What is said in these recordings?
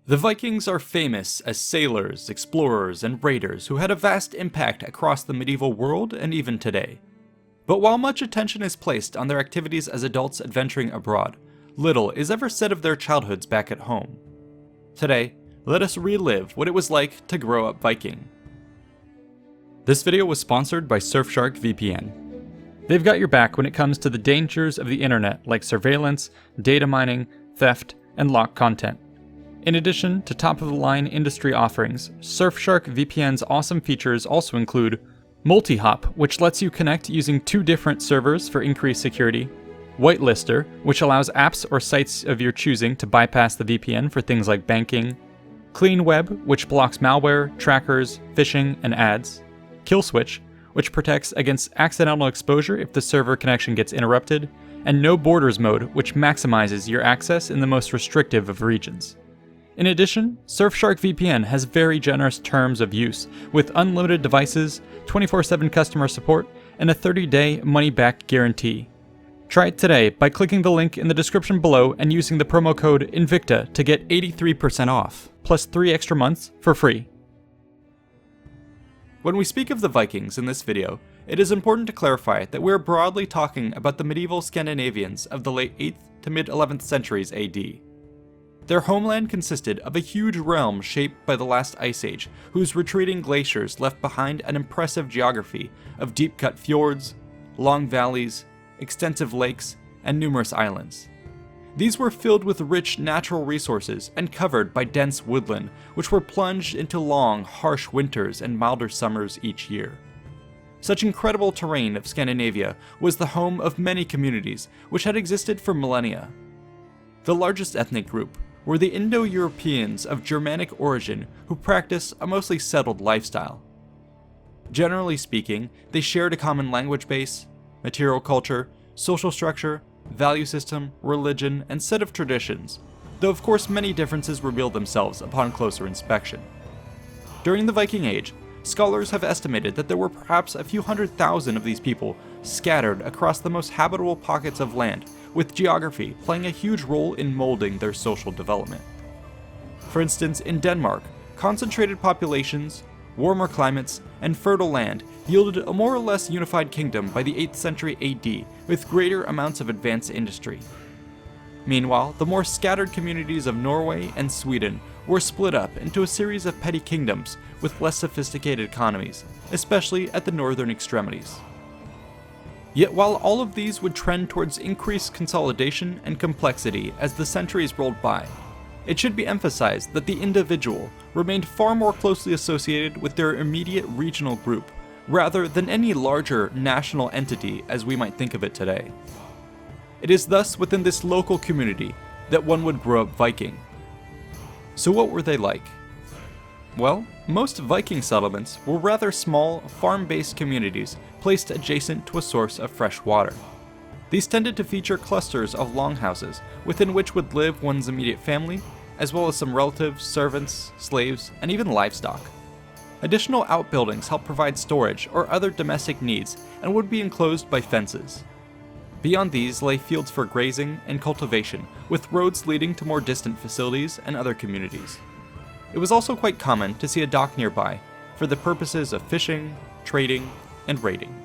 The Vikings are famous as sailors, explorers, and raiders who had a vast impact across the medieval world and even today. But while much attention is placed on their activities as adults adventuring abroad, little is ever said of their childhoods back at home. Today, let us relive what it was like to grow up Viking. This video was sponsored by Surfshark VPN. They've got your back when it comes to the dangers of the internet like surveillance, data mining, theft, and locked content. In addition to top-of-the-line industry offerings, Surfshark VPN's awesome features also include multi-hop, which lets you connect using 2 different servers for increased security, whitelister, which allows apps or sites of your choosing to bypass the VPN for things like banking, clean web, which blocks malware, trackers, phishing, and ads, kill switch, which protects against accidental exposure if the server connection gets interrupted, and no borders mode, which maximizes your access in the most restrictive of regions. In addition, Surfshark VPN has very generous terms of use, with unlimited devices, 24/7 customer support, and a 30-day money-back guarantee. Try it today by clicking the link in the description below and using the promo code INVICTA to get 83% off, plus 3 extra months for free. When we speak of the Vikings in this video, it is important to clarify that we are broadly talking about the medieval Scandinavians of the late 8th to mid-11th centuries AD. Their homeland consisted of a huge realm shaped by the last ice age, whose retreating glaciers left behind an impressive geography of deep-cut fjords, long valleys, extensive lakes, and numerous islands. These were filled with rich natural resources and covered by dense woodland, which were plunged into long, harsh winters and milder summers each year. Such incredible terrain of Scandinavia was the home of many communities, which had existed for millennia. The largest ethnic group were the Indo-Europeans of Germanic origin who practiced a mostly settled lifestyle. Generally speaking, they shared a common language base, material culture, social structure, value system, religion, and set of traditions, though of course many differences revealed themselves upon closer inspection. During the Viking Age, scholars have estimated that there were perhaps a few 100,000 of these people scattered across the most habitable pockets of land, with geography playing a huge role in molding their social development. For instance, in Denmark, concentrated populations, warmer climates, and fertile land yielded a more or less unified kingdom by the 8th century AD, with greater amounts of advanced industry. Meanwhile, the more scattered communities of Norway and Sweden were split up into a series of petty kingdoms with less sophisticated economies, especially at the northern extremities. Yet while all of these would trend towards increased consolidation and complexity as the centuries rolled by, it should be emphasized that the individual remained far more closely associated with their immediate regional group, rather than any larger national entity as we might think of it today. It is thus within this local community that one would grow up Viking. So what were they like? Well, most Viking settlements were rather small, farm-based communities placed adjacent to a source of fresh water. These tended to feature clusters of longhouses within which would live one's immediate family, as well as some relatives, servants, slaves, and even livestock. Additional outbuildings helped provide storage or other domestic needs and would be enclosed by fences. Beyond these lay fields for grazing and cultivation, with roads leading to more distant facilities and other communities. It was also quite common to see a dock nearby for the purposes of fishing, trading, and raiding.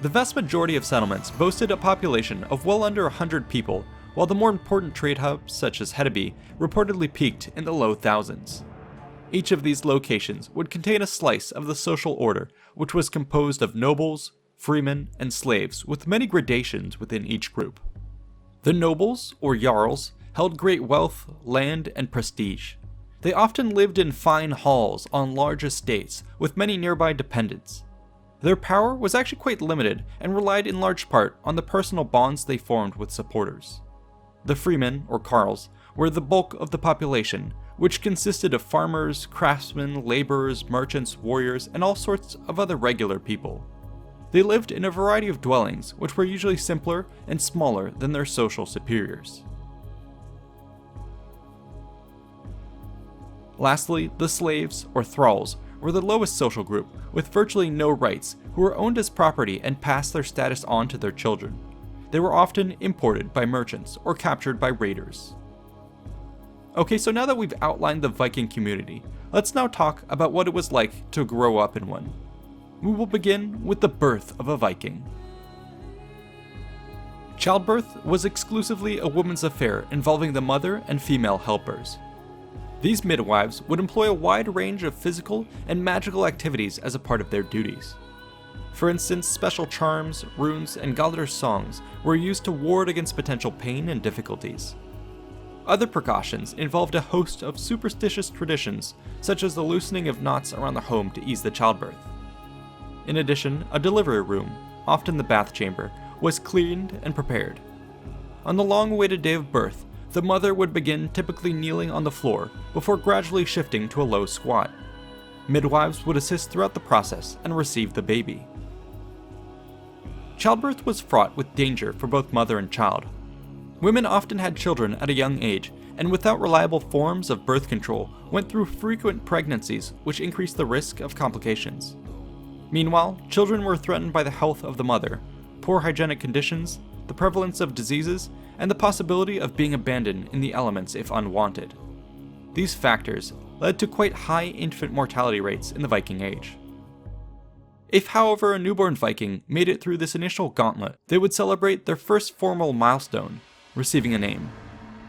The vast majority of settlements boasted a population of well under 100 people, while the more important trade hubs, such as Hedeby, reportedly peaked in the low thousands. Each of these locations would contain a slice of the social order, which was composed of nobles, freemen, and slaves, with many gradations within each group. The nobles, or jarls, held great wealth, land, and prestige. They often lived in fine halls on large estates, with many nearby dependents. Their power was actually quite limited and relied in large part on the personal bonds they formed with supporters. The freemen, or carls, were the bulk of the population, which consisted of farmers, craftsmen, laborers, merchants, warriors, and all sorts of other regular people. They lived in a variety of dwellings, which were usually simpler and smaller than their social superiors. Lastly, the slaves, or thralls, were the lowest social group, with virtually no rights, who were owned as property and passed their status on to their children. They were often imported by merchants or captured by raiders. Okay, so now that we've outlined the Viking community, let's now talk about what it was like to grow up in one. We will begin with the birth of a Viking. Childbirth was exclusively a woman's affair involving the mother and female helpers. These midwives would employ a wide range of physical and magical activities as a part of their duties. For instance, special charms, runes, and Galdr songs were used to ward against potential pain and difficulties. Other precautions involved a host of superstitious traditions, such as the loosening of knots around the home to ease the childbirth. In addition, a delivery room, often the bath chamber, was cleaned and prepared. On the long-awaited day of birth, the mother would begin typically kneeling on the floor before gradually shifting to a low squat. Midwives would assist throughout the process and receive the baby. Childbirth was fraught with danger for both mother and child. Women often had children at a young age, and without reliable forms of birth control, went through frequent pregnancies, which increased the risk of complications. Meanwhile, children were threatened by the health of the mother, poor hygienic conditions, the prevalence of diseases, and the possibility of being abandoned in the elements if unwanted. These factors led to quite high infant mortality rates in the Viking Age. If, however, a newborn Viking made it through this initial gauntlet, they would celebrate their first formal milestone, receiving a name.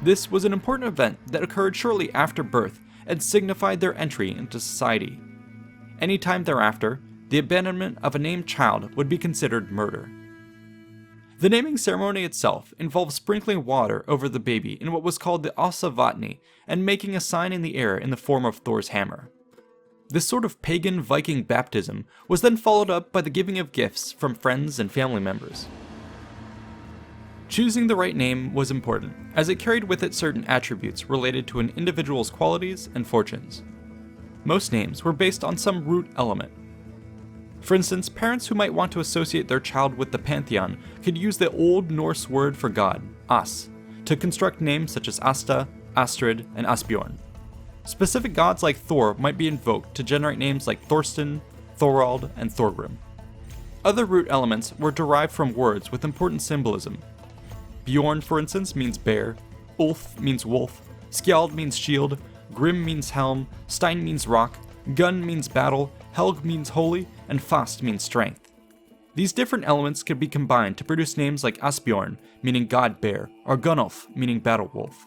This was an important event that occurred shortly after birth and signified their entry into society. Any time thereafter, the abandonment of a named child would be considered murder. The naming ceremony itself involved sprinkling water over the baby in what was called the Vatni and making a sign in the air in the form of Thor's hammer. This sort of pagan Viking baptism was then followed up by the giving of gifts from friends and family members. Choosing the right name was important, as it carried with it certain attributes related to an individual's qualities and fortunes. Most names were based on some root element. For instance, parents who might want to associate their child with the pantheon could use the Old Norse word for god, As, to construct names such as Asta, Astrid, and Asbjorn. Specific gods like Thor might be invoked to generate names like Thorsten, Thorald, and Thorgrim. Other root elements were derived from words with important symbolism. Bjorn, for instance, means bear, Ulf means wolf, Skjald means shield, Grim means helm, Stein means rock, Gun means battle, Helg means holy, and Fast means strength. These different elements could be combined to produce names like Asbjorn, meaning god bear, or Gunnulf, meaning battle wolf.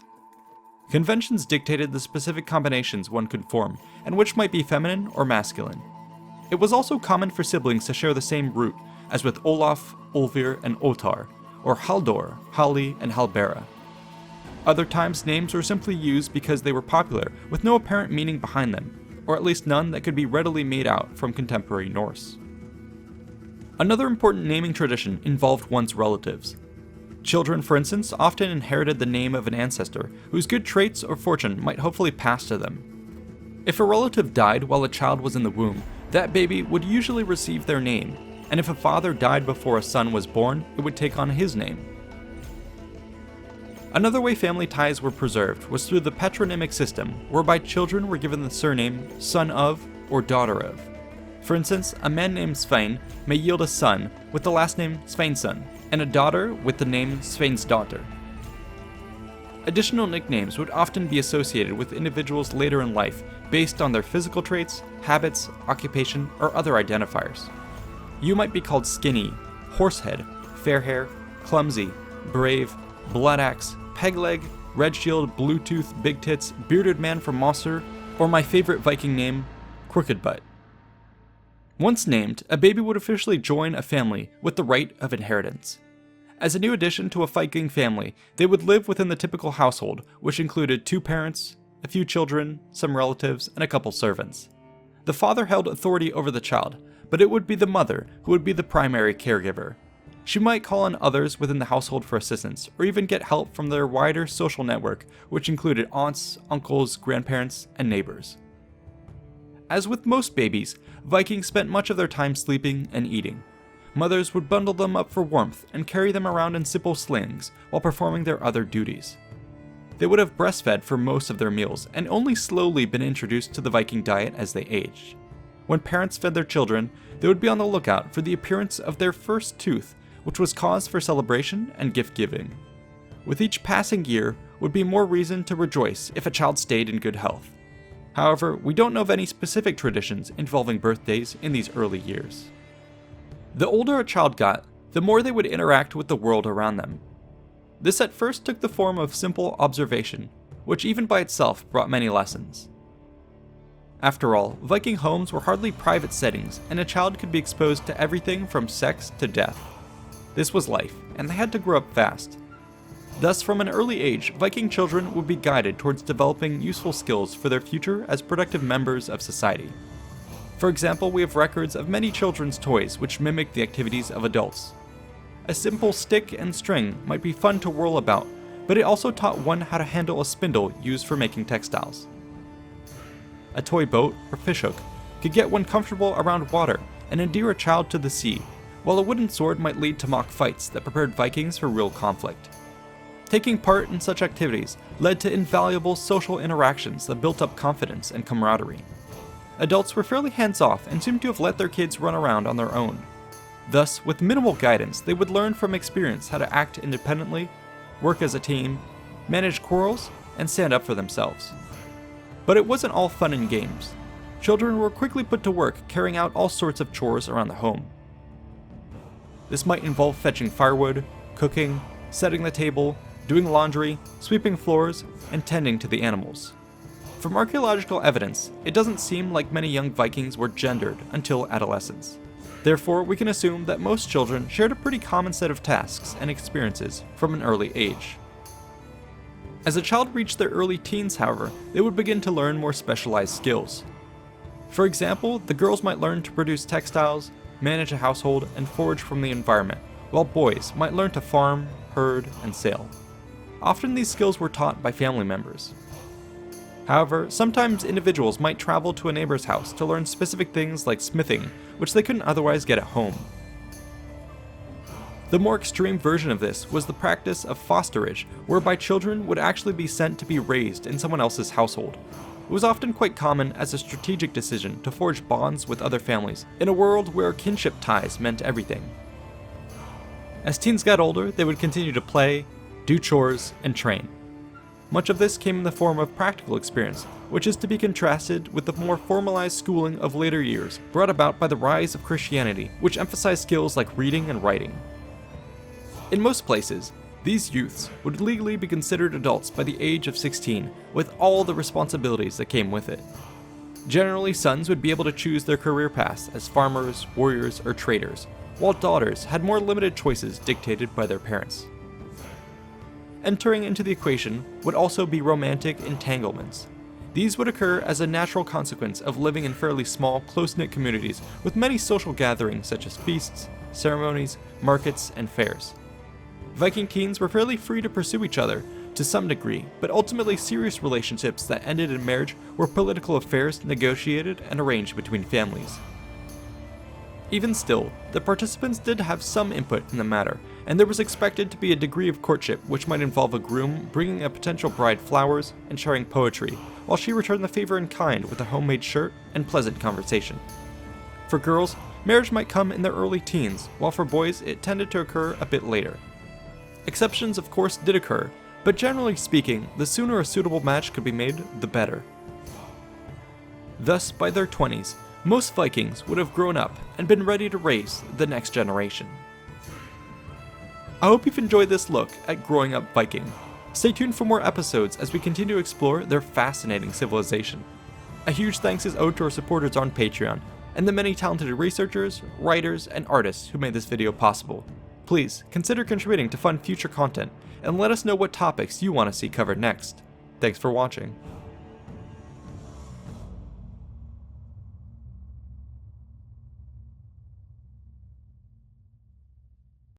Conventions dictated the specific combinations one could form, and which might be feminine or masculine. It was also common for siblings to share the same root, as with Olaf, Ulfir, and Otar, or Haldor, Halli, and Halbera. Other times, names were simply used because they were popular, with no apparent meaning behind them, or at least none that could be readily made out from contemporary Norse. Another important naming tradition involved one's relatives. Children, for instance, often inherited the name of an ancestor, whose good traits or fortune might hopefully pass to them. If a relative died while a child was in the womb, that baby would usually receive their name, and if a father died before a son was born, it would take on his name. Another way family ties were preserved was through the patronymic system, whereby children were given the surname son of or daughter of. For instance, a man named Svein may yield a son with the last name Sveinsson, and a daughter with the name Sveinsdotter. Additional nicknames would often be associated with individuals later in life based on their physical traits, habits, occupation, or other identifiers. You might be called Skinny, Horsehead, Fairhair, Clumsy, Brave, Bloodaxe, Pegleg, Red Shield, Bluetooth, Big Tits, Bearded Man from Mossur, or my favorite Viking name, Crooked Butt. Once named, a baby would officially join a family with the right of inheritance. As a new addition to a Viking family, they would live within the typical household, which included 2 parents, a few children, some relatives, and a couple servants. The father held authority over the child, but it would be the mother who would be the primary caregiver. She might call on others within the household for assistance, or even get help from their wider social network, which included aunts, uncles, grandparents, and neighbors. As with most babies, Vikings spent much of their time sleeping and eating. Mothers would bundle them up for warmth and carry them around in simple slings while performing their other duties. They would have breastfed for most of their meals and only slowly been introduced to the Viking diet as they aged. When parents fed their children, they would be on the lookout for the appearance of their first tooth, which was cause for celebration and gift-giving. With each passing year would be more reason to rejoice if a child stayed in good health. However, we don't know of any specific traditions involving birthdays in these early years. The older a child got, the more they would interact with the world around them. This at first took the form of simple observation, which even by itself brought many lessons. After all, Viking homes were hardly private settings, and a child could be exposed to everything from sex to death. This was life, and they had to grow up fast. Thus, from an early age, Viking children would be guided towards developing useful skills for their future as productive members of society. For example, we have records of many children's toys which mimic the activities of adults. A simple stick and string might be fun to whirl about, but it also taught one how to handle a spindle used for making textiles. A toy boat, or fishhook, could get one comfortable around water and endear a child to the sea, while a wooden sword might lead to mock fights that prepared Vikings for real conflict. Taking part in such activities led to invaluable social interactions that built up confidence and camaraderie. Adults were fairly hands-off and seemed to have let their kids run around on their own. Thus, with minimal guidance, they would learn from experience how to act independently, work as a team, manage quarrels, and stand up for themselves. But it wasn't all fun and games. Children were quickly put to work carrying out all sorts of chores around the home. This might involve fetching firewood, cooking, setting the table, doing laundry, sweeping floors, and tending to the animals. From archaeological evidence, it doesn't seem like many young Vikings were gendered until adolescence. Therefore, we can assume that most children shared a pretty common set of tasks and experiences from an early age. As a child reached their early teens, however, they would begin to learn more specialized skills. For example, the girls might learn to produce textiles, manage a household, and forage from the environment, while boys might learn to farm, herd, and sail. Often these skills were taught by family members. However, sometimes individuals might travel to a neighbor's house to learn specific things like smithing, which they couldn't otherwise get at home. The more extreme version of this was the practice of fosterage, whereby children would actually be sent to be raised in someone else's household. It was often quite common as a strategic decision to forge bonds with other families in a world where kinship ties meant everything. As teens got older, they would continue to play, do chores, and train. Much of this came in the form of practical experience, which is to be contrasted with the more formalized schooling of later years brought about by the rise of Christianity, which emphasized skills like reading and writing. In most places, these youths would legally be considered adults by the age of 16, with all the responsibilities that came with it. Generally, sons would be able to choose their career paths as farmers, warriors, or traders, while daughters had more limited choices dictated by their parents. Entering into the equation would also be romantic entanglements. These would occur as a natural consequence of living in fairly small, close-knit communities with many social gatherings such as feasts, ceremonies, markets, and fairs. Viking teens were fairly free to pursue each other to some degree, but ultimately serious relationships that ended in marriage were political affairs negotiated and arranged between families. Even still, the participants did have some input in the matter, and there was expected to be a degree of courtship which might involve a groom bringing a potential bride flowers and sharing poetry, while she returned the favor in kind with a homemade shirt and pleasant conversation. For girls, marriage might come in their early teens, while for boys it tended to occur a bit later. Exceptions of course did occur, but generally speaking, the sooner a suitable match could be made, the better. Thus, by their 20s, most Vikings would have grown up and been ready to raise the next generation. I hope you've enjoyed this look at growing up Viking. Stay tuned for more episodes as we continue to explore their fascinating civilization. A huge thanks is owed to our supporters on Patreon, and the many talented researchers, writers, and artists who made this video possible. Please consider contributing to fund future content, and let us know what topics you want to see covered next. Thanks for watching.